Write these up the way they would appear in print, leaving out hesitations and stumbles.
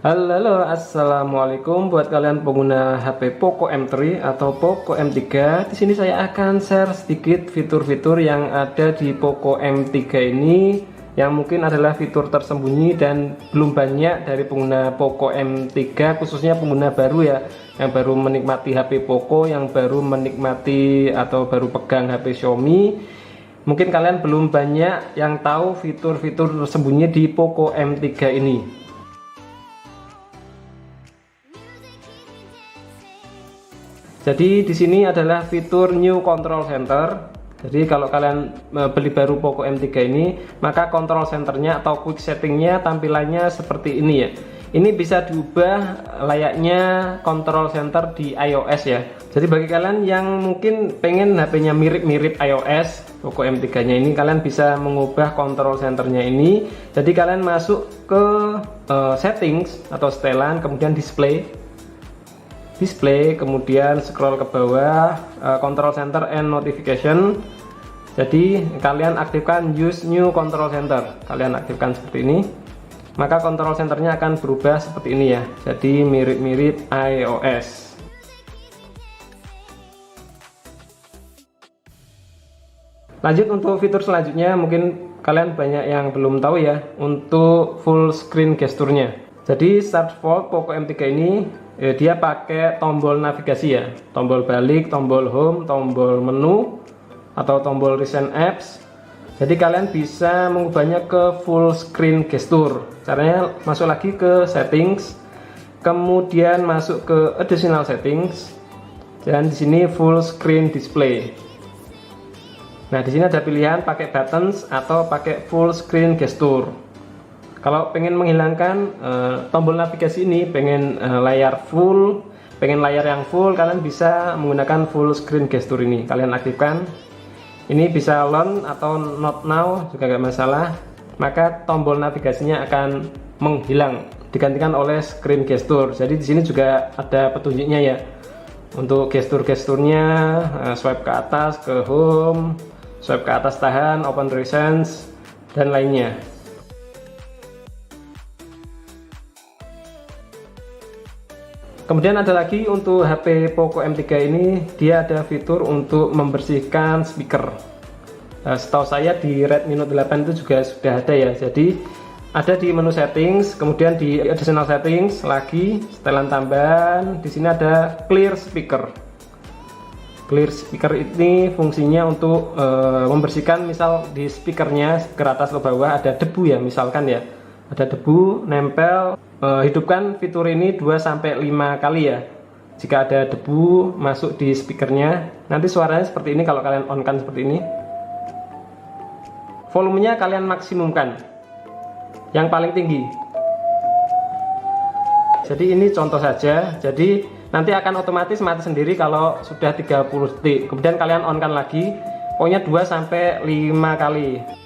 Halo, assalamualaikum buat kalian pengguna HP Poco M3 atau Poco M3. Di sini saya akan share sedikit fitur-fitur yang ada di Poco M3 ini, yang mungkin adalah fitur tersembunyi dan belum banyak dari pengguna Poco M3, khususnya pengguna baru ya, yang baru menikmati HP Poco, yang baru menikmati atau baru pegang HP Xiaomi. Mungkin kalian belum banyak yang tahu fitur-fitur tersembunyi di Poco M3 ini. Jadi di sini adalah fitur New Control Center. Jadi kalau kalian beli baru Poco M3 ini, maka control centernya atau quick settingnya tampilannya seperti ini ya. Ini bisa diubah layaknya control center di iOS ya. Jadi bagi kalian yang mungkin pengen HP-nya mirip-mirip iOS, Poco M3-nya ini, kalian bisa mengubah control centernya ini. Jadi kalian masuk ke settings atau setelan, kemudian display, kemudian scroll ke bawah, control center and notification. Jadi kalian aktifkan use new control center, kalian aktifkan seperti ini, maka control centernya akan berubah seperti ini ya. Jadi mirip-mirip iOS. Lanjut untuk fitur selanjutnya, mungkin kalian banyak yang belum tahu ya, untuk full screen gesturnya. Jadi start Fold Poco M3 ini dia pakai tombol navigasi ya, tombol balik, tombol home, tombol menu, atau tombol recent apps. Jadi kalian bisa mengubahnya ke full screen gesture. Caranya masuk lagi ke settings, kemudian masuk ke additional settings, dan di sini full screen display. Nah, di sini ada pilihan pakai buttons atau pakai full screen gesture. Kalau pengen menghilangkan tombol navigasi ini, pengen layar full, pengen layar yang full, kalian bisa menggunakan full screen gesture ini. Kalian aktifkan. Ini bisa on atau not now juga gak masalah. Maka tombol navigasinya akan menghilang, digantikan oleh screen gesture. Jadi di sini juga ada petunjuknya ya. Untuk gestur-gesturnya, swipe ke atas ke home, swipe ke atas tahan, open recents, dan lainnya. Kemudian ada lagi untuk HP Poco M3 ini, dia ada fitur untuk membersihkan speaker. Setahu saya di Redmi Note 8 itu juga sudah ada ya. Jadi ada di menu settings, kemudian di additional settings lagi, setelan tambahan, di sini ada clear speaker. Clear speaker ini fungsinya untuk membersihkan, misal di speakernya, speaker atas ke bawah ada debu ya, misalkan ya. Ada debu nempel, hidupkan fitur ini 2-5 kali ya. Jika ada debu masuk di speakernya, nanti suaranya seperti ini kalau kalian on kan seperti ini. Volumenya kalian maksimumkan yang paling tinggi. Jadi ini contoh saja. Jadi nanti akan otomatis mati sendiri kalau sudah 30 detik. Kemudian kalian on kan lagi, pokoknya 2-5 kali.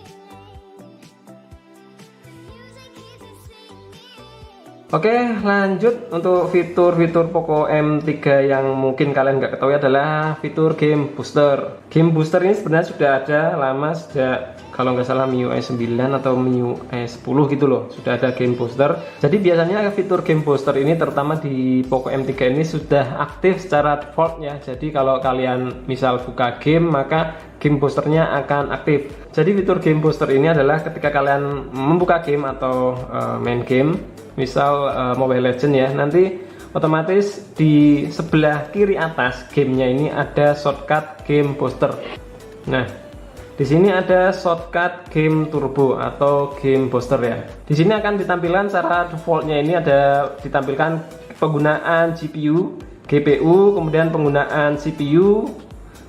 Oke, lanjut untuk fitur-fitur Poco M3 yang mungkin kalian nggak ketahui adalah fitur Game Booster. Game Booster ini sebenarnya sudah ada lama, sejak kalau nggak salah MIUI 9 atau MIUI 10 gitu loh, sudah ada Game Booster. Jadi biasanya fitur Game Booster ini terutama di Poco M3 ini sudah aktif secara default ya. Jadi kalau kalian misal buka game, maka Game Boosternya akan aktif. Jadi fitur Game Booster ini adalah ketika kalian membuka game atau main game, misal Mobile Legends ya, nanti otomatis di sebelah kiri atas gamenya ini ada shortcut Game Booster. Nah, di sini ada shortcut Game Turbo atau Game Booster ya. Di sini akan ditampilkan secara defaultnya ini ada ditampilkan penggunaan GPU, GPU, kemudian penggunaan CPU,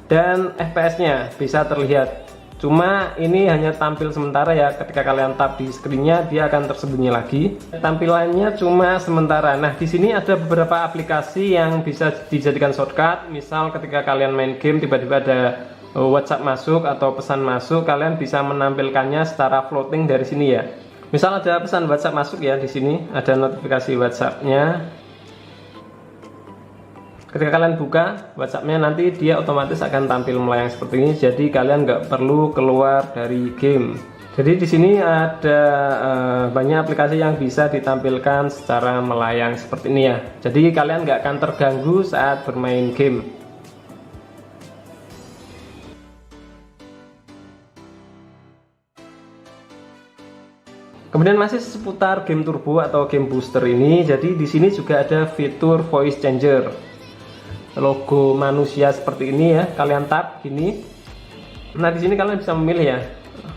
dan FPS-nya bisa terlihat. Cuma ini hanya tampil sementara ya, ketika kalian tap di screen-nya dia akan tersembunyi lagi. Tampilannya cuma sementara. Nah, di sini ada beberapa aplikasi yang bisa dijadikan shortcut. Misal ketika kalian main game tiba-tiba ada WhatsApp masuk atau pesan masuk, kalian bisa menampilkannya secara floating dari sini ya. Misal ada pesan WhatsApp masuk ya, di sini ada notifikasi WhatsApp-nya. Ketika kalian buka WhatsApp-nya, nanti dia otomatis akan tampil melayang seperti ini. Jadi kalian nggak perlu keluar dari game. Jadi di sini ada banyak aplikasi yang bisa ditampilkan secara melayang seperti ini ya. Jadi kalian nggak akan terganggu saat bermain game. Kemudian masih seputar game turbo atau game booster ini. Jadi di sini juga ada fitur voice changer. Logo manusia seperti ini ya. Kalian tap gini. Nah di sini kalian bisa memilih ya.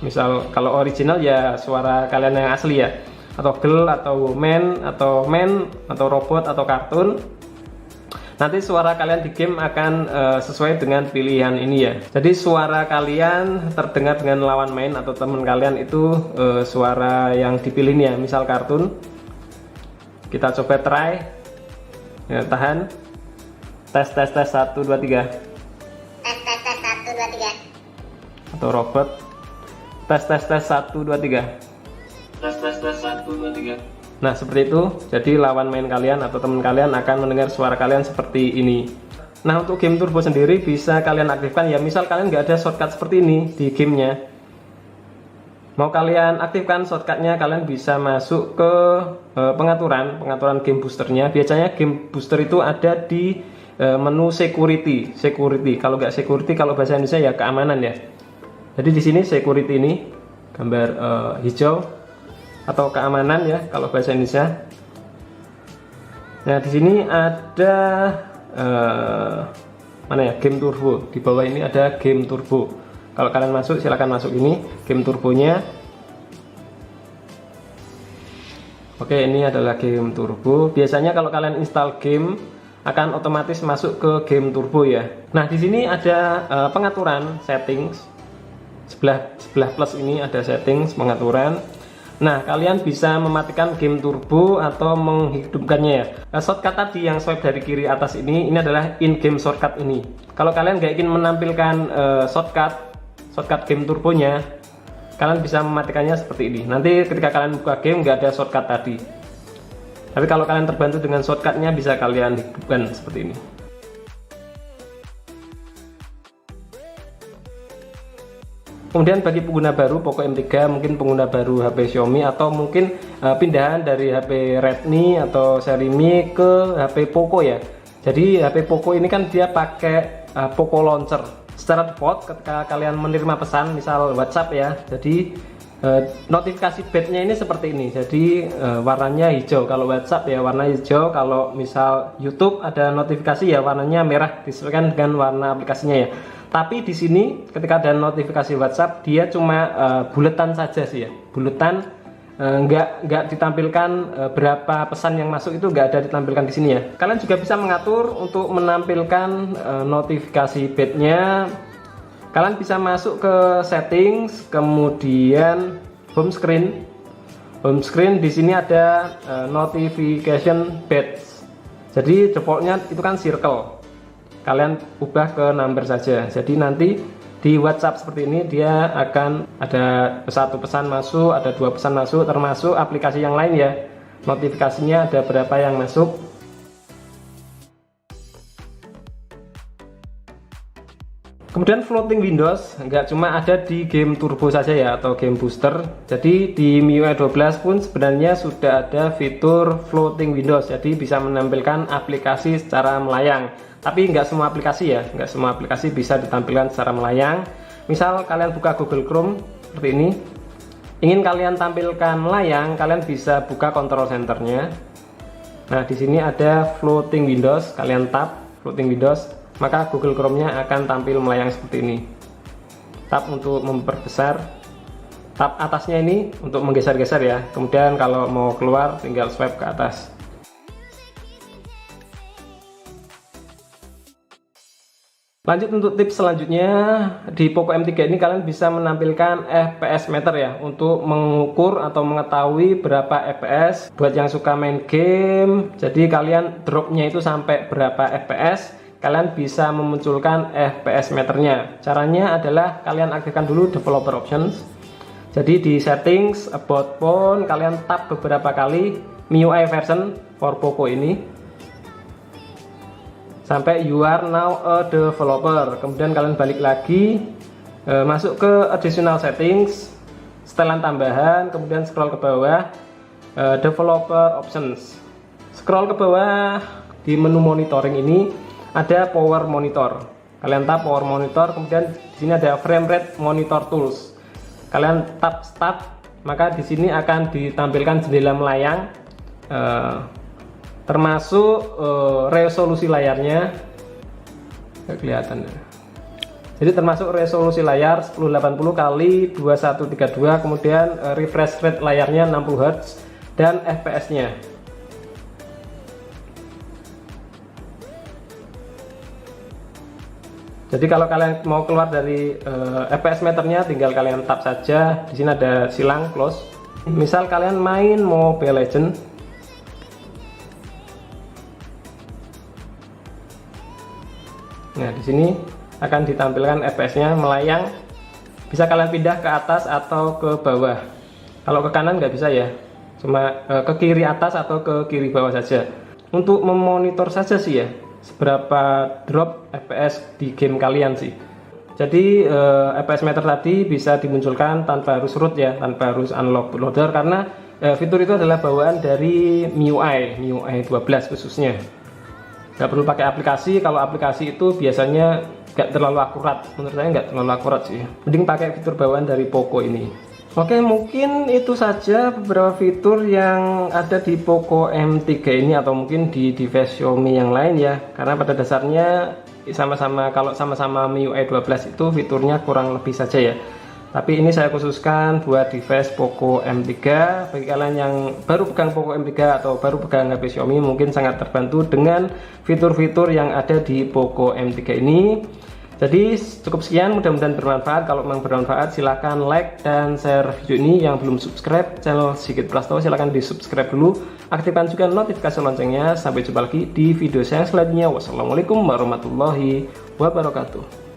Misal kalau original ya suara kalian yang asli ya, atau girl atau man atau robot atau kartun. Nanti suara kalian di game akan sesuai dengan pilihan ini ya. Jadi suara kalian terdengar dengan lawan main atau teman kalian itu suara yang dipilih ya. Misal kartun, kita coba try ya, tahan tes 1 2 3 tes 1 2 3 atau robot tes 1 2 3 tes 1 2 3. Nah seperti itu, jadi lawan main kalian atau teman kalian akan mendengar suara kalian seperti ini. Nah untuk game turbo sendiri bisa kalian aktifkan ya, misal kalian nggak ada shortcut seperti ini di gamenya, mau kalian aktifkan shortcutnya, kalian bisa masuk ke pengaturan game boosternya. Biasanya game booster itu ada di menu security. Kalau nggak security, kalau bahasa Indonesia ya keamanan ya. Jadi di sini security ini gambar hijau atau keamanan ya kalau bahasa Indonesia. Nah di sini ada mana ya, game turbo. Di bawah ini ada game turbo. Kalau kalian masuk, silahkan masuk ini game turbonya. Oke, ini adalah game turbo. Biasanya kalau kalian install game akan otomatis masuk ke game turbo ya. Nah di sini ada pengaturan settings. Sebelah plus ini ada settings pengaturan. Nah kalian bisa mematikan game turbo atau menghidupkannya ya. Shortcut tadi yang swipe dari kiri atas ini adalah in-game shortcut ini. Kalau kalian nggak ingin menampilkan shortcut game turbonya, kalian bisa mematikannya seperti ini. Nanti ketika kalian buka game nggak ada shortcut tadi. Tapi kalau kalian terbantu dengan shortcutnya, bisa kalian hidupkan seperti ini. Kemudian bagi pengguna baru Poco M3, mungkin pengguna baru HP Xiaomi atau mungkin pindahan dari HP Redmi atau seri Mi ke HP Poco ya. Jadi HP Poco ini kan dia pakai Poco Launcher. Secara default ketika kalian menerima pesan misal WhatsApp ya, jadi notifikasi badge-nya ini seperti ini. Jadi warnanya hijau kalau WhatsApp ya, warna hijau. Kalau misal YouTube ada notifikasi ya warnanya merah, disesuaikan dengan warna aplikasinya ya. Tapi di sini ketika ada notifikasi WhatsApp dia cuma buletan saja sih ya, buletan, nggak ditampilkan berapa pesan yang masuk, itu nggak ada ditampilkan di sini ya. Kalian juga bisa mengatur untuk menampilkan notifikasi badge-nya. Kalian bisa masuk ke settings, kemudian home screen. Home screen di sini ada notification badge. Jadi defaultnya itu kan circle. Kalian ubah ke number saja. Jadi nanti di WhatsApp seperti ini dia akan ada satu pesan masuk, ada dua pesan masuk, termasuk aplikasi yang lain ya. Notifikasinya ada berapa yang masuk. Kemudian floating windows nggak cuma ada di game turbo saja ya atau game booster. Jadi di MIUI 12 pun sebenarnya sudah ada fitur floating windows. Jadi bisa menampilkan aplikasi secara melayang. Tapi nggak semua aplikasi ya, nggak semua aplikasi bisa ditampilkan secara melayang. Misal kalian buka Google Chrome seperti ini, ingin kalian tampilkan melayang, kalian bisa buka control centernya. Nah di sini ada floating windows, kalian tap floating windows, maka Google Chrome-nya akan tampil melayang seperti ini. Tap untuk memperbesar, tap atasnya ini untuk menggeser-geser ya. Kemudian kalau mau keluar tinggal swipe ke atas. Lanjut untuk tips selanjutnya, di Poco M3 ini kalian bisa menampilkan FPS meter ya, untuk mengukur atau mengetahui berapa FPS buat yang suka main game. Jadi kalian dropnya itu sampai berapa FPS, kalian bisa memunculkan FPS meternya. Caranya adalah kalian aktifkan dulu developer options. Jadi di settings about phone kalian tap beberapa kali MIUI version for Poco ini sampai you are now a developer. Kemudian kalian balik lagi, masuk ke additional settings, setelan tambahan, kemudian scroll ke bawah, developer options. Scroll ke bawah di menu monitoring ini ada power monitor. Kalian tap power monitor, kemudian di sini ada frame rate monitor tools. Kalian tap start, maka di sini akan ditampilkan jendela melayang, termasuk resolusi layarnya. Nggak kelihatan. Jadi termasuk resolusi layar 1080 x 2132, kemudian refresh rate layarnya 60 Hz dan FPS-nya. Jadi kalau kalian mau keluar dari FPS meternya, tinggal kalian tap saja. Di sini ada silang close. Misal kalian main Mobile Legends, nah di sini akan ditampilkan FPS-nya melayang. Bisa kalian pindah ke atas atau ke bawah. Kalau ke kanan nggak bisa ya, cuma ke kiri atas atau ke kiri bawah saja. Untuk memonitor saja sih ya, seberapa drop FPS di game kalian sih. Jadi FPS meter tadi bisa dimunculkan tanpa harus root ya, tanpa harus unlock bootloader, karena fitur itu adalah bawaan dari MIUI 12 khususnya. Nggak perlu pakai aplikasi. Kalau aplikasi itu biasanya nggak terlalu akurat, menurut saya nggak terlalu akurat sih. Mending pakai fitur bawaan dari Poco ini. Oke, mungkin itu saja beberapa fitur yang ada di Poco M3 ini, atau mungkin di device Xiaomi yang lain ya. Karena pada dasarnya kalau sama-sama MIUI 12 itu fiturnya kurang lebih saja ya. Tapi ini saya khususkan buat device Poco M3. Bagi kalian yang baru pegang Poco M3 atau baru pegang HP Xiaomi, mungkin sangat terbantu dengan fitur-fitur yang ada di Poco M3 ini. Jadi cukup sekian, mudah-mudahan bermanfaat. Kalau memang bermanfaat, silahkan like dan share video ini. Yang belum subscribe channel Sigit Prastowo, silahkan di subscribe dulu. Aktifkan juga notifikasi loncengnya. Sampai jumpa lagi di video saya selanjutnya. Wassalamualaikum warahmatullahi wabarakatuh.